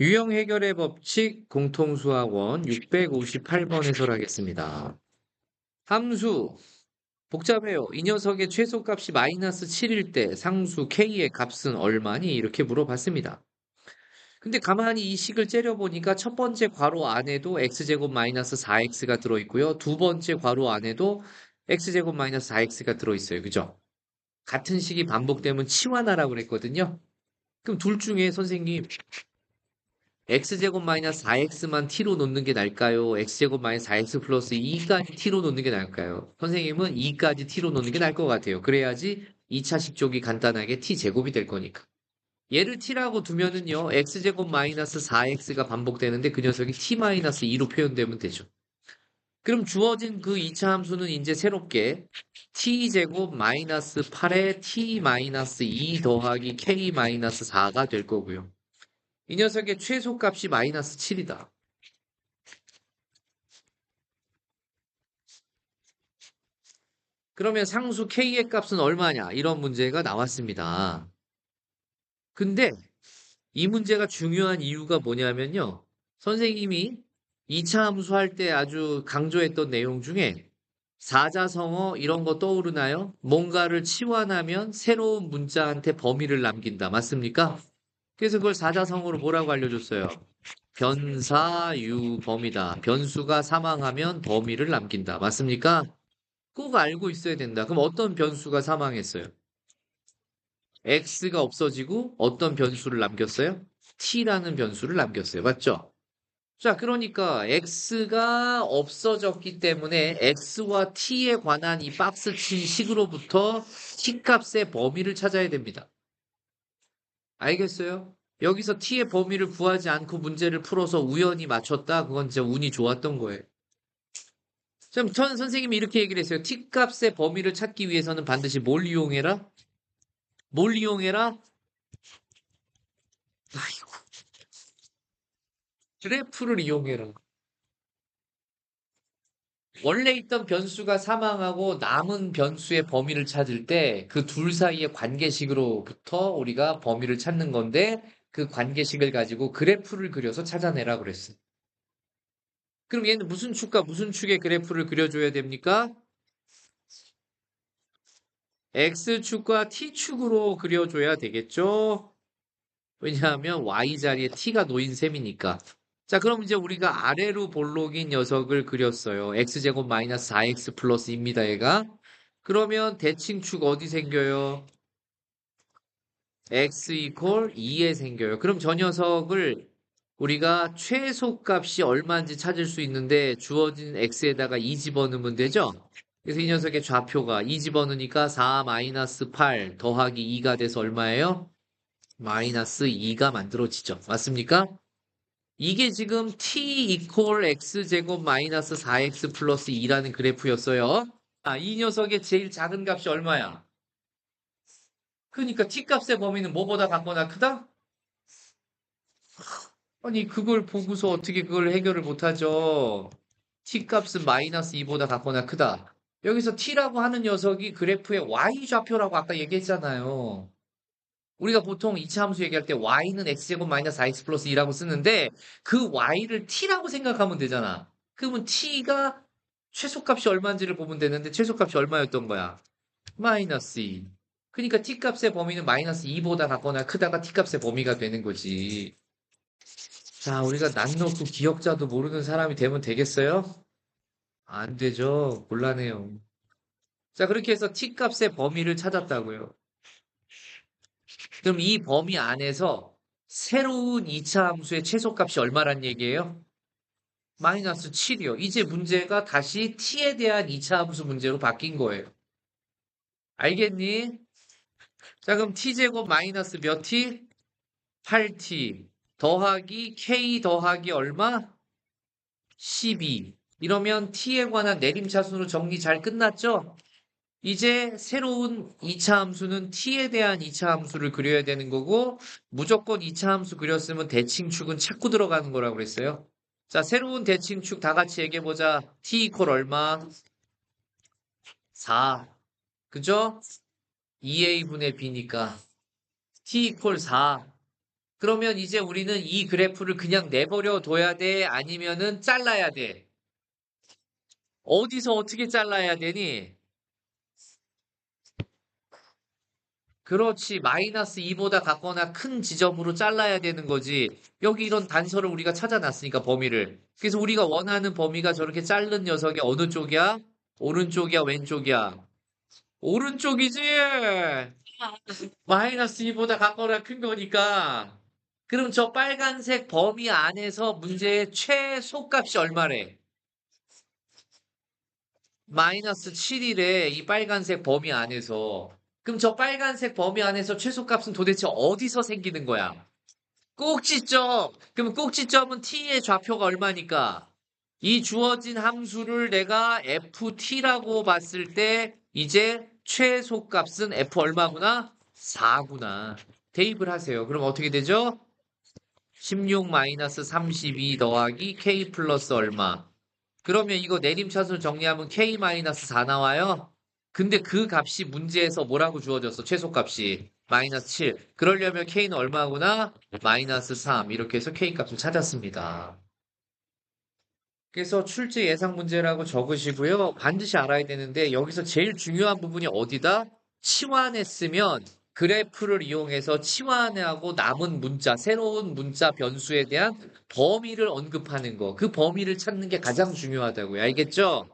유형 해결의 법칙 공통수학원 658번 해설하겠습니다. 함수 복잡해요. 이 녀석의 최소값이 마이너스 7일 때 상수 k의 값은 얼마니? 이렇게 물어봤습니다. 근데 가만히 이 식을 째려보니까 첫 번째 괄호 안에도 x제곱 마이너스 4x가 들어있고요. 두 번째 괄호 안에도 x제곱 마이너스 4x가 들어있어요. 그죠? 같은 식이 반복되면 치환하라고 그랬거든요. 그럼 둘 중에 선생님 x제곱 마이너스 4x만 t로 놓는 게 나을까요? x제곱 마이너스 4x 플러스 2까지 t로 놓는 게 나을까요? 선생님은 2까지 t로 놓는 게 나을 것 같아요. 그래야지 2차 식족이 간단하게 t제곱이 될 거니까. 얘를 t라고 두면은요, x제곱 마이너스 4x가 반복되는데 그 녀석이 t 마이너스 2로 표현되면 되죠. 그럼 주어진 그 2차 함수는 이제 새롭게 t제곱 마이너스 8에 t 마이너스 2 더하기 k 마이너스 4가 될 거고요. 이 녀석의 최소값이 마이너스 7이다. 그러면 상수 k의 값은 얼마냐? 이런 문제가 나왔습니다. 근데 이 문제가 중요한 이유가 뭐냐면요. 선생님이 2차 함수 할 때 아주 강조했던 내용 중에 사자성어 이런 거 떠오르나요? 뭔가를 치환하면 새로운 문자한테 범위를 남긴다. 맞습니까? 그래서 그걸 사자성어로 뭐라고 알려줬어요? 변사유범이다. 변수가 사망하면 범위를 남긴다. 맞습니까? 꼭 알고 있어야 된다. 그럼 어떤 변수가 사망했어요? x가 없어지고 어떤 변수를 남겼어요? t라는 변수를 남겼어요. 맞죠? 자, 그러니까 x가 없어졌기 때문에 x와 t에 관한 이 박스 친 식으로부터 t 값의 범위를 찾아야 됩니다. 알겠어요? 여기서 t의 범위를 구하지 않고 문제를 풀어서 우연히 맞췄다? 그건 진짜 운이 좋았던 거예요. 전 선생님이 이렇게 얘기를 했어요. t 값의 범위를 찾기 위해서는 반드시 뭘 이용해라? 뭘 이용해라? 아이고, 그래프를 이용해라. 원래 있던 변수가 사망하고 남은 변수의 범위를 찾을 때 그 둘 사이의 관계식으로부터 우리가 범위를 찾는 건데 그 관계식을 가지고 그래프를 그려서 찾아내라 그랬어. 그럼 얘는 무슨 축과 무슨 축의 그래프를 그려줘야 됩니까? x축과 t축으로 그려줘야 되겠죠? 왜냐하면 y 자리에 t가 놓인 셈이니까. 자, 그럼 이제 우리가 아래로 볼록인 녀석을 그렸어요. x제곱 마이너스 4x 플러스입니다, 얘가. 그러면 대칭축 어디 생겨요? x 이퀄 2에 생겨요. 그럼 저 녀석을 우리가 최소값이 얼마인지 찾을 수 있는데 주어진 x에다가 2 집어넣으면 되죠? 그래서 이 녀석의 좌표가 2 집어넣으니까 4 마이너스 8 더하기 2가 돼서 얼마예요? 마이너스 2가 만들어지죠. 맞습니까? 이게 지금 t 이퀄 x제곱 마이너스 4x 플러스 2라는 그래프였어요. 아, 이 녀석의 제일 작은 값이 얼마야? 그러니까 t 값의 범위는 뭐보다 작거나 크다? 아니, 그걸 보고서 어떻게 그걸 해결을 못하죠? t 값은 마이너스 2보다 작거나 크다. 여기서 t라고 하는 녀석이 그래프의 y 좌표라고 아까 얘기했잖아요. 우리가 보통 이차 함수 얘기할 때 y는 x제곱 마이너스 4x 플러스 2라고 쓰는데 그 y를 t라고 생각하면 되잖아. 그러면 t가 최소값이 얼마인지를 보면 되는데 최소값이 얼마였던 거야? 마이너스 2. 그러니까 t값의 범위는 마이너스 2보다 작거나 크다가 t값의 범위가 되는 거지. 자, 우리가 난 놓고 기억자도 모르는 사람이 되면 되겠어요? 안 되죠. 곤란해요. 자, 그렇게 해서 t값의 범위를 찾았다고요. 그럼 이 범위 안에서 새로운 2차 함수의 최소값이 얼마란 얘기예요? 마이너스 7이요. 이제 문제가 다시 t에 대한 2차 함수 문제로 바뀐 거예요. 알겠니? 자, 그럼 t제곱 마이너스 몇 t? 8t 더하기 k 더하기 얼마? 12. 이러면 t에 관한 내림차순으로 정리 잘 끝났죠? 이제 새로운 2차 함수는 t에 대한 2차 함수를 그려야 되는 거고 무조건 2차 함수 그렸으면 대칭축은 찾고 들어가는 거라고 그랬어요. 자, 새로운 대칭축 다 같이 얘기해 보자. t 이퀄 얼마? 4. 그죠? 2a분의 b니까 t 이퀄 4. 그러면 이제 우리는 이 그래프를 그냥 내버려 둬야 돼? 아니면은 잘라야 돼? 어디서 어떻게 잘라야 되니? 그렇지. 마이너스 2보다 같거나 큰 지점으로 잘라야 되는 거지. 여기 이런 단서를 우리가 찾아놨으니까 범위를. 그래서 우리가 원하는 범위가 저렇게 자른 녀석이 어느 쪽이야? 오른쪽이야, 왼쪽이야? 오른쪽이지. 마이너스 2보다 같거나 큰 거니까. 그럼 저 빨간색 범위 안에서 문제의 최소값이 얼마래? 마이너스 7이래. 이 빨간색 범위 안에서. 그럼 저 빨간색 범위 안에서 최소값은 도대체 어디서 생기는 거야? 꼭지점. 그럼 꼭지점은 t의 좌표가 얼마니까? 이 주어진 함수를 내가 ft라고 봤을 때 이제 최소값은 f 얼마구나? 4구나. 대입을 하세요. 그럼 어떻게 되죠? 16 마이너스 32 더하기 k 플러스 얼마? 그러면 이거 내림차순 정리하면 k 마이너스 4 나와요? 근데 그 값이 문제에서 뭐라고 주어졌어? 최소값이 마이너스 7. 그러려면 k는 얼마구나? 마이너스 3. 이렇게 해서 k 값을 찾았습니다. 그래서 출제 예상 문제라고 적으시고요. 반드시 알아야 되는데 여기서 제일 중요한 부분이 어디다? 치환했으면 그래프를 이용해서 치환하고 남은 문자, 새로운 문자 변수에 대한 범위를 언급하는 거. 그 범위를 찾는 게 가장 중요하다고요. 알겠죠?